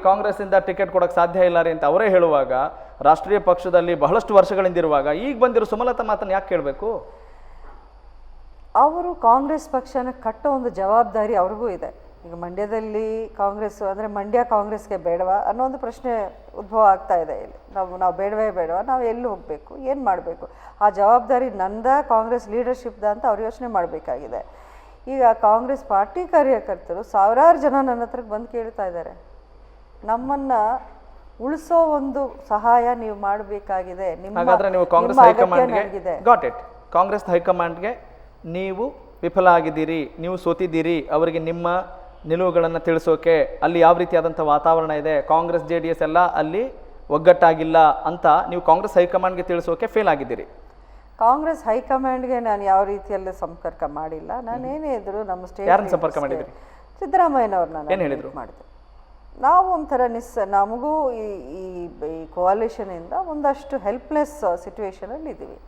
ಕಾಂಗ್ರೆಸ್ಸಿಂದ ticket ಕೊಡೋಕ್ಕೆ ಸಾಧ್ಯ ಇಲ್ಲ ರೀ ಅಂತ ಅವರೇ ಹೇಳುವಾಗ, ರಾಷ್ಟ್ರೀಯ ಪಕ್ಷದಲ್ಲಿ ಬಹಳಷ್ಟು ವರ್ಷಗಳಿಂದಿರುವಾಗ ಈಗ ಬಂದಿರೋ ಸುಮಲತಾ ಮಾತನ್ನು ಯಾಕೆ ಕೇಳಬೇಕು? ಅವರು ಕಾಂಗ್ರೆಸ್ ಪಕ್ಷನ ಕಟ್ಟೋ ಒಂದು ಜವಾಬ್ದಾರಿ ಅವ್ರಿಗೂ ಇದೆ. ಈಗ ಮಂಡ್ಯದಲ್ಲಿ ಕಾಂಗ್ರೆಸ್ ಅಂದರೆ ಮಂಡ್ಯ ಕಾಂಗ್ರೆಸ್ಗೆ ಬೇಡವಾ ಅನ್ನೋ ಒಂದು ಪ್ರಶ್ನೆ ಉದ್ಭವ ಆಗ್ತಾ ಇದೆ. ಇಲ್ಲಿ ನಾವು ಬೇಡವಾ, ನಾವು ಎಲ್ಲಿ ಹೋಗಬೇಕು, ಏನು ಮಾಡಬೇಕು, ಆ ಜವಾಬ್ದಾರಿ ನಂದ ಕಾಂಗ್ರೆಸ್ ಲೀಡರ್ಶಿಪ್ದ ಅಂತ ಅವ್ರು ಯೋಚನೆ ಮಾಡಬೇಕಾಗಿದೆ. ಈಗ ಕಾಂಗ್ರೆಸ್ ಪಾರ್ಟಿ ಕಾರ್ಯಕರ್ತರು ಸಾವಿರಾರು ಜನ ನನ್ನ ಹತ್ರಕ್ಕೆ ಬಂದು ಕೇಳ್ತಾ ಇದ್ದಾರೆ, ನಮ್ಮನ್ನು ಉಳಿಸೋ ಒಂದು ಸಹಾಯ ನೀವು ಮಾಡಬೇಕಾಗಿದೆ. ಕಾಂಗ್ರೆಸ್ ಹೈಕಮಾಂಡ್ಗೆ ನೀವು ವಿಫಲ ಆಗಿದ್ದೀರಿ, ನೀವು ಸೋತಿದ್ದೀರಿ, ಅವರಿಗೆ ನಿಮ್ಮ ನಿಲುವುಗಳನ್ನು ತಿಳಿಸೋಕೆ ಅಲ್ಲಿ ಯಾವ ರೀತಿಯಾದಂಥ ವಾತಾವರಣ ಇದೆ, ಕಾಂಗ್ರೆಸ್ JDS ಎಲ್ಲ ಅಲ್ಲಿ ಒಗ್ಗಟ್ಟಾಗಿಲ್ಲ ಅಂತ ನೀವು ಕಾಂಗ್ರೆಸ್ ಹೈಕಮಾಂಡ್ಗೆ ತಿಳಿಸೋಕೆ ಫೇಲ್ ಆಗಿದ್ದೀರಿ. ಕಾಂಗ್ರೆಸ್ ಹೈಕಮಾಂಡ್ಗೆ ನಾನು ಯಾವ ರೀತಿಯಲ್ಲಿ ಸಂಪರ್ಕ ಮಾಡಿಲ್ಲ. ನಾನೇನೇ ಇದ್ರು ನಮ್ಮ ಸ್ಟೇಟ್ ಯಾರನ್ನ ಸಂಪರ್ಕ ಮಾಡಿದ್ರಿ? ಸಿದ್ದರಾಮಯ್ಯನವ್ರನ್ನ ಏನು ಹೇಳಿದ್ರು? ಮಾಡಿದೆ. ನಾವು ಒಂಥರ ನಮಗೂ ಈ ಕೋalitionಯಿಂದ ಒಂದಷ್ಟು ಹೆಲ್ಪ್ಲೆಸ್ ಸಿಚುವೇಶನಲ್ಲಿ ಇದ್ದೀವಿ.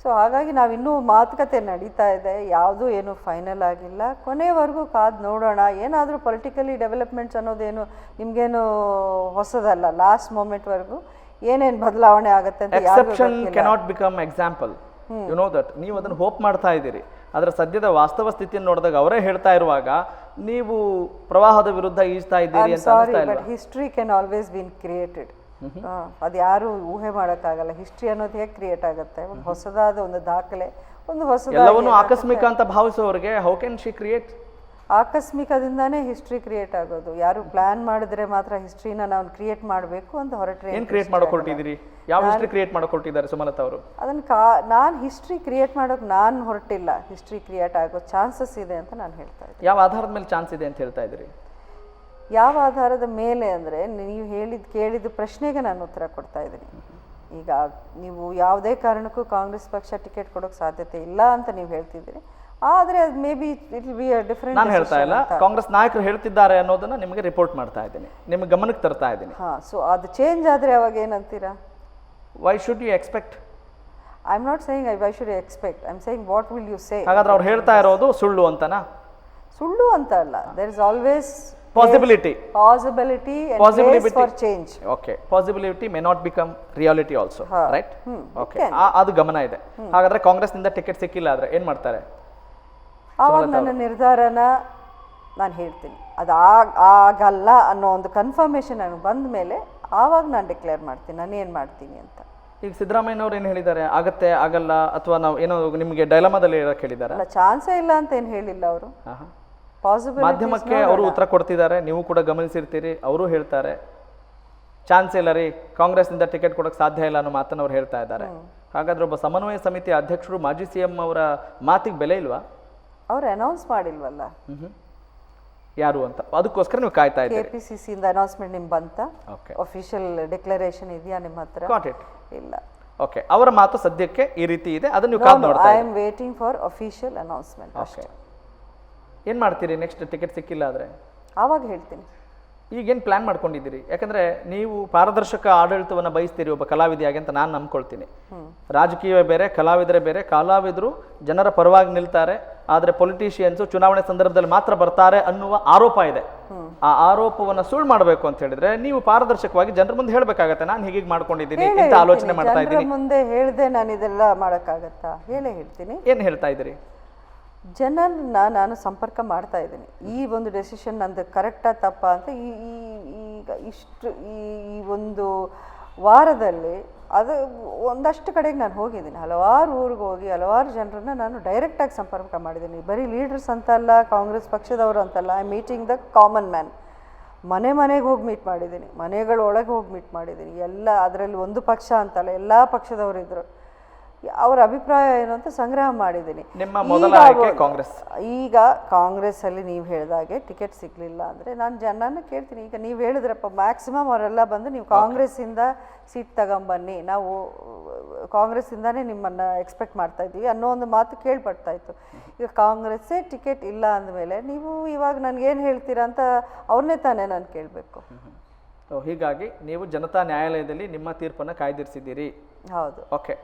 ಸೊ ಹಾಗಾಗಿ ನಾವಿನ್ನೂ ಮಾತುಕತೆ ನಡೀತಾ ಇದೆ, ಯಾವುದೂ ಏನು ಫೈನಲ್ ಆಗಿಲ್ಲ. ಕೊನೆವರೆಗೂ ಕಾದು ನೋಡೋಣ. ಏನಾದರೂ ಪೊಲಿಟಿಕಲಿ ಡೆವಲಪ್ಮೆಂಟ್ಸ್ ಅನ್ನೋದೇನು ನಿಮಗೇನು ಹೊಸದಲ್ಲ. ಲಾಸ್ಟ್ ಮೂಮೆಂಟ್ವರೆಗೂ ಏನೇನು ಬದಲಾವಣೆ ಆಗುತ್ತೆ ಅಂತ exception cannot become example, you know that. ನೀವು ಅದನ್ನು ಹೋಪ್ ಮಾಡ್ತಾ ಇದ್ದೀರಿ, ಅದರ ಸದ್ಯದ ವಾಸ್ತವ ಸ್ಥಿತಿಯನ್ನು ನೋಡಿದಾಗ ಅವರೇ ಹೇಳ್ತಾ ಇರುವಾಗ ನೀವು ಪ್ರವಾಹದ ವಿರುದ್ಧ ಈಜ್ತಾ ಇದ್ದೀರಿ ಅಂತ ಅನಿಸ್ತಾ ಇಲ್ಲ? History can always been created. ಅದು ಯಾರು ಊಹೆ ಮಾಡೋಕ್ಕಾಗಲ್ಲ. ಹಿಸ್ಟ್ರಿ ಅನ್ನೋದು ಹೇಗೆ ಕ್ರಿಯೇಟ್ ಆಗುತ್ತೆ? ಒಂದು ಹೊಸದಾದ ಒಂದು ದಾಖಲೆ, ಒಂದು ಹೊಸದಾದ ಎಲ್ಲವನ್ನೂ ಆಕಸ್ಮಿಕ ಅಂತ ಭಾವಿಸೋರಿಗೆ ಹೌ ಕ್ಯಾನ್ ಶಿ ಕ್ರಿಯೇಟ್? ಆಕಸ್ಮಿಕದಿಂದಾನೇ ಹಿಸ್ಟ್ರಿ ಕ್ರಿಯೇಟ್ ಆಗೋದು. ಯಾರು ಪ್ಲಾನ್ ಮಾಡಿದ್ರೆ ಮಾತ್ರ ಹಿಸ್ಟ್ರಿನ ನಾವು ಕ್ರಿಯೇಟ್ ಮಾಡಬೇಕು ಅಂತ ಹೊರಟ್ರೆ ಏನು ಕ್ರಿಯೇಟ್ ಮಾಡೋಕೊಟ್ಟಿದ್ದೀರಿ? ಯಾವ ಹಿಸ್ಟ್ರಿ ಕ್ರಿಯೇಟ್ ಮಾಡೋಕೊಟ್ಟಿದ್ದಾರೆ ಸುಮಲತಾ ಅವರು? ಅದನ್ನು ನಾನು ಹಿಸ್ಟ್ರಿ ಕ್ರಿಯೇಟ್ ಮಾಡೋಕೆ ನಾನು ಹೊರಟಿಲ್ಲ. ಹಿಸ್ಟ್ರಿ ಕ್ರಿಯೇಟ್ ಆಗೋ ಚಾನ್ಸಸ್ ಇದೆ ಅಂತ ನಾನು ಹೇಳ್ತಾ ಇದ್ದೀನಿ. ಯಾವ ಆಧಾರದ ಮೇಲೆ ಚಾನ್ಸ್ ಇದೆ ಅಂತ ಹೇಳ್ತಾ ಇದ್ದೀರಿ? ಯಾವ ಆಧಾರದ ಮೇಲೆ ಅಂದರೆ, ನೀವು ಕೇಳಿದ ಪ್ರಶ್ನೆಗೆ ನಾನು ಉತ್ತರ ಕೊಡ್ತಾ ಇದ್ದೀನಿ. ಈಗ ನೀವು ಯಾವುದೇ ಕಾರಣಕ್ಕೂ ಕಾಂಗ್ರೆಸ್ ಪಕ್ಷ ಟಿಕೆಟ್ ಕೊಡೋಕ್ಕೆ ಸಾಧ್ಯತೆ ಇಲ್ಲ ಅಂತ ನೀವು ಹೇಳ್ತಿದ್ದೀರಿ. ಆದರೆ ಅದು may be it will be a different. ನಾನು ಹೇಳ್ತಾ ಇಲ್ಲ, ಕಾಂಗ್ರೆಸ್ ನಾಯಕರು ಹೇಳ್ತಿದ್ದಾರೆ ಅನ್ನೋದನ್ನ ನಿಮಗೆ ರಿಪೋರ್ಟ್ ಮಾಡ್ತಾ ಇದ್ದೀನಿ, ನಿಮಗೆ ಗಮನಕ್ಕೆ ತರ್ತಾ ಇದ್ದೀನಿ. ಸೊ ಅದು ಚೇಂಜ್ ಆದರೆ ಅವಾಗ ಏನಂತೀರಾ? Why should you expect? I am not saying why should you expect, I am saying what will you say. ಹಾಗಾದ್ರೆ ಅವ್ರು ಹೇಳ್ತಾ ಇರೋದು ಸುಳ್ಳು ಅಂತನಾ? ಸುಳ್ಳು ಅಂತ ಅಲ್ಲ, there is always possibility and place for change. Okay, possibility may not become reality also, right? Okay, ಅದು ಗಮನ ಇದೆ. ಹಾಗಾದ್ರೆ ಕಾಂಗ್ರೆಸ್ ನಿಂದ ಟಿಕೆಟ್ ಸಿಕ್ಕಿಲ್ಲ ಆದ್ರೆ ಏನು ಮಾಡ್ತಾರೆ? ಆವಾಗ ನನ್ನ ನಿರ್ಧಾರನ ನಾನು ಹೇಳ್ತೀನಿ. ಅದು ಆಗಲ್ಲ ಅನ್ನೋ ಒಂದು ಕನ್ಫರ್ಮೇಷನ್ ನನಗೆ ಬಂದ ಮೇಲೆ ಆವಾಗ ನಾನು ಡಿಕ್ಲೇರ್ ಮಾಡ್ತೀನಿ ನಾನು ಏನು ಮಾಡ್ತೀನಿ ಅಂತ. ಈಗ ಸಿದ್ದರಾಮಯ್ಯನವ್ರು ಏನು ಹೇಳಿದ್ದಾರೆ? ಆಗತ್ತೆ ಆಗಲ್ಲ ಅಥವಾ ನಾವು ಏನೋ ನಿಮಗೆ ಡೈಲಮಾದಲ್ಲಿ ಹೇಳಕ್ಕೆ ಹೇಳಿದ್ದಾರೆ? ಅಲ್ಲ, ಚಾನ್ಸೇ ಇಲ್ಲ ಅಂತ ಏನು ಹೇಳಿಲ್ಲ ಅವರು. ಮಾಧ್ಯಮಕ್ಕೆ ಅವರು ಉತ್ತರ ಕೊಡ್ತಿದ್ದಾರೆ, ನೀವು ಕೂಡ ಗಮನಿಸಿರ್ತೀರಿ. ಅವರು ಹೇಳ್ತಾರೆ ಚಾನ್ಸ್ ಇಲ್ಲ ರೀ, ಕಾಂಗ್ರೆಸ್ನಿಂದ ಟಿಕೆಟ್ ಕೊಡೋಕ್ಕೆ ಸಾಧ್ಯ ಇಲ್ಲ ಅನ್ನೋ ಮಾತನ್ನು ಅವ್ರು ಹೇಳ್ತಾ ಇದ್ದಾರೆ. ಹಾಗಾದ್ರೆ ಒಬ್ಬ ಸಮನ್ವಯ ಸಮಿತಿ ಅಧ್ಯಕ್ಷರು ಮಾಜಿ CM ಅವರ ಮಾತಿಗೆ ಬೆಲೆ ಇಲ್ವಾ? ಅವ್ರು ಅನೌನ್ಸ್ ಮಾಡಿಲ್ವಲ್ಲ ಯಾರು ಅಂತ, ಅದಕ್ಕೋಸ್ಕರ ನೀವು ಕಾಯ್ತಾ ಇದ್ದೀರಿ. KPCC ಇಂದ ಅನೌನ್ಸ್ಮೆಂಟ್ ನಿಮ್ಗೆ ಬಂತ? ಅಫಿಷಿಯಲ್ ಡಿಕ್ಲರೇಷನ್ ಇದೆಯಾ ನಿಮ್ಮ ಹತ್ರ? Got it. ಇಲ್ಲ. ಓಕೆ, ಅವರ ಮಾತು ಸದ್ಯಕ್ಕೆ ಈ ರೀತಿ ಇದೆ, ಅದನ್ನು ನೀವು ಕಾದು ನೋಡ್ತಾ ಇದ್ದೀರಿ. I am waiting for official announcement ಅಷ್ಟೇ. ಏನು ಮಾಡ್ತೀರಿ ನೆಕ್ಸ್ಟ್ ಟಿಕೆಟ್ ಸಿಕ್ಕಿಲ್ಲ ಆದರೆ? ಆವಾಗ ಹೇಳ್ತೀನಿ. ಈಗೇನು ಪ್ಲ್ಯಾನ್ ಮಾಡ್ಕೊಂಡಿದ್ದೀರಿ? ಯಾಕಂದರೆ ನೀವು ಪಾರದರ್ಶಕ ಆಡಳಿತವನ್ನು ಬಯಸ್ತೀರಿ ಒಬ್ಬ ಕಲಾವಿದೆಯಾಗಿ ಅಂತ ನಾನು ನಂಬ್ಕೊಳ್ತೀನಿ. ರಾಜಕೀಯವೇ ಬೇರೆ, ಕಲಾವಿದರೇ ಬೇರೆ. ಕಲಾವಿದರು ಜನರ ಪರವಾಗಿ ನಿಲ್ತಾರೆ, ಆದರೆ ಪೊಲಿಟಿಷಿಯನ್ಸು ಚುನಾವಣೆ ಸಂದರ್ಭದಲ್ಲಿ ಮಾತ್ರ ಬರ್ತಾರೆ ಅನ್ನುವ ಆರೋಪ ಇದೆ. ಆ ಆರೋಪವನ್ನು ಸುಳ್ಳು ಮಾಡಬೇಕು ಅಂತ ಹೇಳಿದ್ರೆ ನೀವು ಪಾರದರ್ಶಕವಾಗಿ ಜನರ ಮುಂದೆ ಹೇಳಬೇಕಾಗತ್ತೆ, ನಾನು ಹೀಗೆ ಮಾಡ್ಕೊಂಡಿದ್ದೀನಿ ಅಂತ ಆಲೋಚನೆ ಮಾಡ್ತಾ ಇದ್ದೀನಿ. ಮುಂದೆ ಹೇಳಿದೆ ನಾನು ಇದೆಲ್ಲ ಮಾಡೋಕ್ಕಾಗತ್ತಾ? ಹೇಳ್ತೀನಿ. ಏನು ಹೇಳ್ತಾ ಇದ್ದೀರಿ? ಜನರನ್ನ ನಾನು ಸಂಪರ್ಕ ಮಾಡ್ತಾ ಇದ್ದೀನಿ. ಈ ಒಂದು ಡೆಸಿಷನ್ ನಂದು ಕರೆಕ್ಟಾ ತಪ್ಪಾ ಅಂತ ಈಗ ಈ ಒಂದು ವಾರದಲ್ಲಿ ಅದು ಒಂದಷ್ಟು ಕಡೆಗೆ ನಾನು ಹೋಗಿದ್ದೀನಿ. ಹಲವಾರು ಊರಿಗೆ ಹೋಗಿ ಹಲವಾರು ಜನರನ್ನ ನಾನು ಡೈರೆಕ್ಟಾಗಿ ಸಂಪರ್ಕ ಮಾಡಿದ್ದೀನಿ. ಬರೀ ಲೀಡರ್ಸ್ ಅಂತಲ್ಲ, ಕಾಂಗ್ರೆಸ್ ಪಕ್ಷದವರು ಅಂತಲ್ಲ. I meeting the common man. ಮನೆಗೆ ಹೋಗಿ ಮೀಟ್ ಮಾಡಿದ್ದೀನಿ, ಮನೆಗಳೊಳಗೆ ಹೋಗಿ ಮೀಟ್ ಮಾಡಿದ್ದೀನಿ. ಎಲ್ಲ ಅದರಲ್ಲಿ ಒಂದು ಪಕ್ಷ ಅಂತಲ್ಲ, ಎಲ್ಲ ಪಕ್ಷದವರು ಇದ್ದರು. ಅವರ ಅಭಿಪ್ರಾಯ ಏನು ಅಂತ ಸಂಗ್ರಹ ಮಾಡಿದ್ದೀನಿ. ನಿಮ್ಮ ಮೊದಲ ಆಯ್ಕೆ ಕಾಂಗ್ರೆಸ್. ಈಗ ಕಾಂಗ್ರೆಸ್ಸಲ್ಲಿ ನೀವು ಹೇಳಿದಾಗೆ ಟಿಕೆಟ್ ಸಿಗಲಿಲ್ಲ ಅಂದರೆ ನಾನು ಜನನ ಕೇಳ್ತೀನಿ. ಈಗ ನೀವು ಹೇಳಿದ್ರಪ್ಪ ಮ್ಯಾಕ್ಸಿಮಮ್ ಅವರೆಲ್ಲ ಬಂದು ನೀವು ಕಾಂಗ್ರೆಸ್ಸಿಂದ ಸೀಟ್ ತಗೊಂಬನ್ನಿ, ನಾವು ಕಾಂಗ್ರೆಸ್ಸಿಂದಾನೇ ನಿಮ್ಮನ್ನು ಎಕ್ಸ್ಪೆಕ್ಟ್ ಮಾಡ್ತಾ ಇದ್ದೀವಿ ಅನ್ನೋ ಒಂದು ಮಾತು ಕೇಳ್ಪಡ್ತಾ ಇತ್ತು. ಈಗ ಕಾಂಗ್ರೆಸ್ಸೇ ಟಿಕೆಟ್ ಇಲ್ಲ ಅಂದಮೇಲೆ ನೀವು ಇವಾಗ ನನಗೇನು ಹೇಳ್ತೀರಾ ಅಂತ ಅವ್ರನ್ನೇ ತಾನೇ ನಾನು ಕೇಳಬೇಕು. ಹೀಗಾಗಿ ನೀವು ಜನತಾ ನ್ಯಾಯಾಲಯದಲ್ಲಿ ನಿಮ್ಮ ತೀರ್ಪನ್ನು ಕಾಯ್ದಿರಿಸಿದ್ದೀರಿ. ಹೌದು. ಓಕೆ.